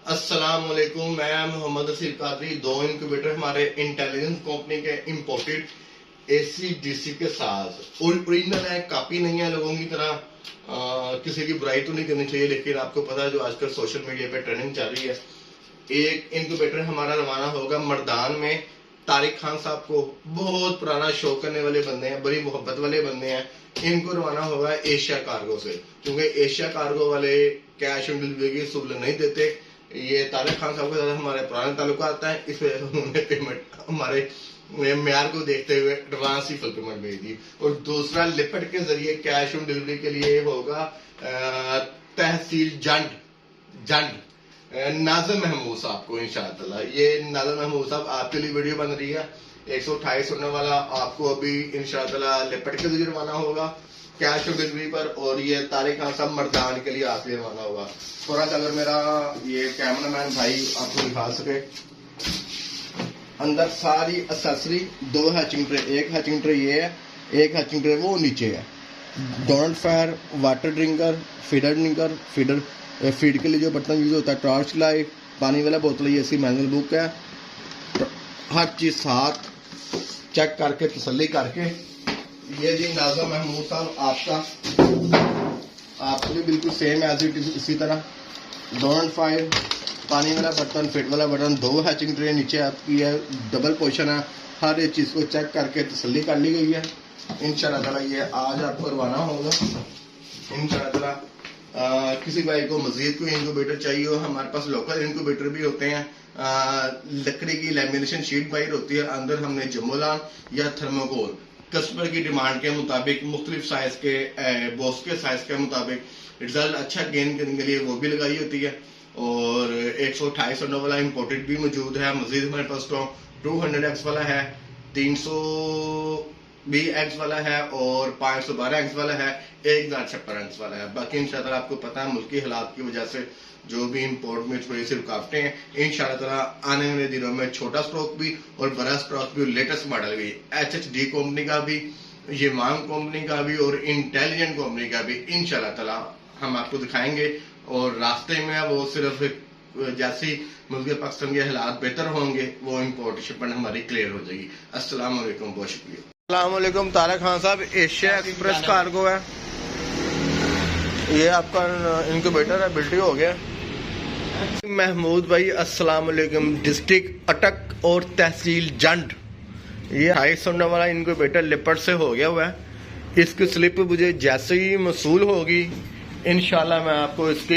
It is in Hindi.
अस्सलाम वालेकुम। मैं मोहम्मद असीर कादरी। दो इंक्यूबेटर हमारे इंटेलिजेंस कंपनी के इंपोर्टेड ACDC के साथ ओरिजिनल है, कॉपी नहीं है। लोगों की तरह किसी की बुराई तो नहीं करनी चाहिए, लेकिन आपको पता है जो आजकल सोशल मीडिया पे ट्रेंडिंग चल रही है। एक इंक्यूबेटर हमारा रवाना होगा मर्दान में। तारिक खान साहब को बहुत पुराना शो करने वाले बंदे हैं, बड़ी मोहब्बत वाले बंदे हैं। इनको रवाना होगा एशिया कार्गो से, क्योंकि एशिया कार्गो वाले कैश ऑन डिलीवरी की सहूलत नहीं देते। ये तारिक खान साहब के साथ हमारे पुराने ताल्लुक आता है, इस वजह से उन्होंने पेमेंट हमारे म्यार को देखते हुए एडवांस ही फुल पेमेंट भेज दी। और दूसरा लिपट के जरिए कैश ऑन डिलीवरी के लिए होगा तहसील जंड नाज़िम महमूद साहब को इंशाअल्लाह। ये नाज़िम महमूद साहब आपके लिए वीडियो बन रही है। 128 होने वाला आपको अभी इंशाअल्लाह लिपट के जरिए रवाना होगा कैश ऑन डिलीवरी पर। और ये तारिक खान साहब मर्दान के लिए आपके लिए रवाना होगा। थोड़ा सा अगर मेरा ये कैमरामैन भाई आपको दिखा सके, अंदर सारी एक्सेसरी, 2 हैचिंग ट्रे, एक हैचिंग ट्रे ये है, एक हैचिंग ट्रे वो नीचे है। डोनट फायर, वाटर ड्रिंकर, फीडर फीड के लिए जो बर्तन यूज होता है, टॉर्च लाइट, पानी वाला बोतल, ये सी मैनुअल बुक है। हर चीज साथ चेक करके तसल्ली करके। ये जी नाज़िम महमूद साहब आपका भी बिल्कुल सेम एज इट इज इसी तरह। डोनट फायर, पानी वाला बर्तन, फिट वाला बर्तन, 2 हैचिंग ट्रे नीचे आपकी है, डबल पोर्शन है। हर एक चीज को चेक करके तसल्ली कर ली गई है। इंशाअल्लाह ताला ये आज आपको रवाना होगा इंशाअल्लाह ताला। किसी भाई को मजीद कोई इंक्यूबेटर चाहिए हो, हमारे पास लोकल इंक्यूबेटर भी होते हैं। लकड़ी की लैमिनेशन शीट बाहर होती है, अंदर हमने जमोलान या थर्मोकोल कस्टमर की डिमांड के मुताबिक मुख्तलिफ साइज के बॉक्स के साइज के मुताबिक रिजल्ट अच्छा गेन करने के लिए वो भी लगाई होती है। और 128 वाला इम्पोर्टेड भी मौजूद है। मजीद हमारे पास स्टॉक 200X वाला है, 320X वाला है और 512X वाला है, 1056X वाला है। बाकी इंशाअल्लाह आपको पता है मुल्की हालात की वजह से जो भी इंपोर्ट में थोड़ी सी रुकावटें हैं। इंशाअल्लाह आने वाले दिनों में छोटा स्टॉक भी और बड़ा स्टॉक भी, लेटेस्ट मॉडल भी, HHD कंपनी का भी, ये मांग कंपनी का भी और इंटेलिजेंट कंपनी का भी इंशाअल्लाह ताला हम आपको दिखाएंगे। और रास्ते में वो सिर्फ जैसे मुल्क पाकिस्तान के हालात बेहतर होंगे वो इंपोर्ट शिपमेंट हमारी क्लियर हो जाएगी। अस्सलाम वालेकुम, बहुत शुक्रिया। अस्सलाम वालेकुम तारिक खान साहब, एशिया एक्सप्रेस कार्गो है। ये आपका इंक्यूबेटर है, बिल्टी हो गया। महमूद भाई अस्सलाम वालेकुम, डिस्ट्रिक्ट अटक और तहसील जंड। ये 250 वाला इंक्यूबेटर लिपट से हो गया हुआ है। इसकी स्लिप मुझे जैसे ही मसूल होगी इंशाल्लाह मैं आपको इसकी